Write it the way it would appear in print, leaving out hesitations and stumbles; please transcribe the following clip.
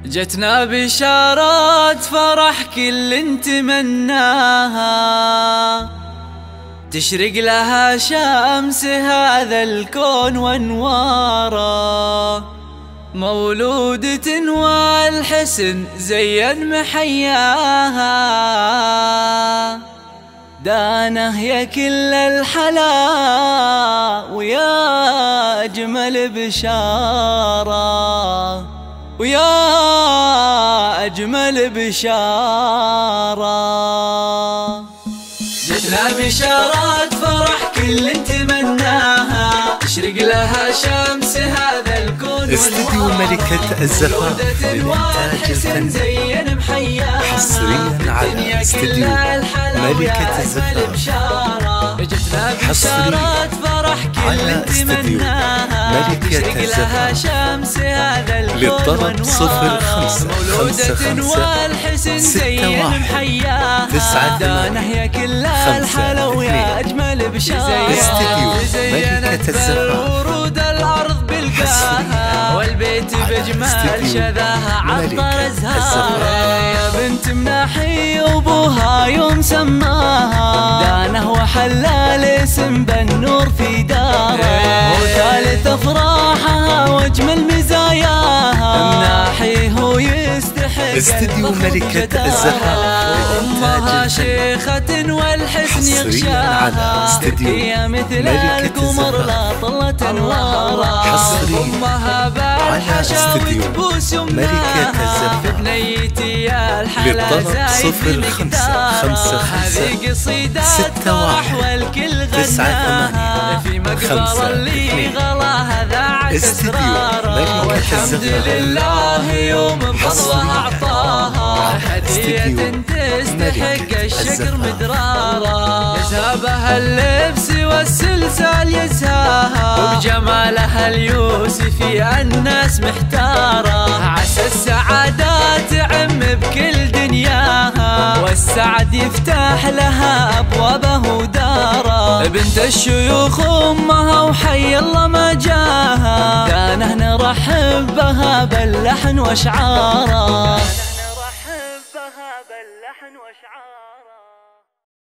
جتنا بشارات فرح كل نتمناها، تشرق لها شمس هذا الكون وانواره، مولودة والحسن زين محياها، دانه يا كل الحلا ويا أجمل بشارة، ويا أجمل بشارة. جتنا بشارات فرح كل نتمناها، تشرق لها شمس هذا الكون استديو ملكة الزفاف للإنتاج الفني، حصريا على استديو ملكة الزفاف، حصريا على استديو ملكة الزفاف. للطلب 05561985. استديو ملكة الزفاف، والبيت بجمال شذاها عطر ازهاره، يا بنت مناحي وابوها يوم سماها، دانه وحلال اسم بالنور في داره، وثالث افراحها واجمل مزاياها، مناحي هو يستحق. استديو ملكة الزفاف، امها شيخة والحسن يغشاها، هي مثل القمر لا طلت انوارها، امها بعد حشاوي تبوس يمناها، بنيتي يا الحلا زايد بمقدارها، هذه قصيدة فرح والكل غناها، في مقبر اللي غلاها ذاعت اسرارها، والحمد لله يوم بفضلها اعطاها، هدية تستحق الشكر مدرارا، يزهبها اللبس والسلسال يزهاها، وبجمالها اليوسفي الناس محتارة، عسى السعادات تعم بكل دنياها، والسعد يفتح لها أبوابه ودارا، بنت الشيوخ أمها وحي الله ما جاها، دانه نرحب بها باللحن واشعاره.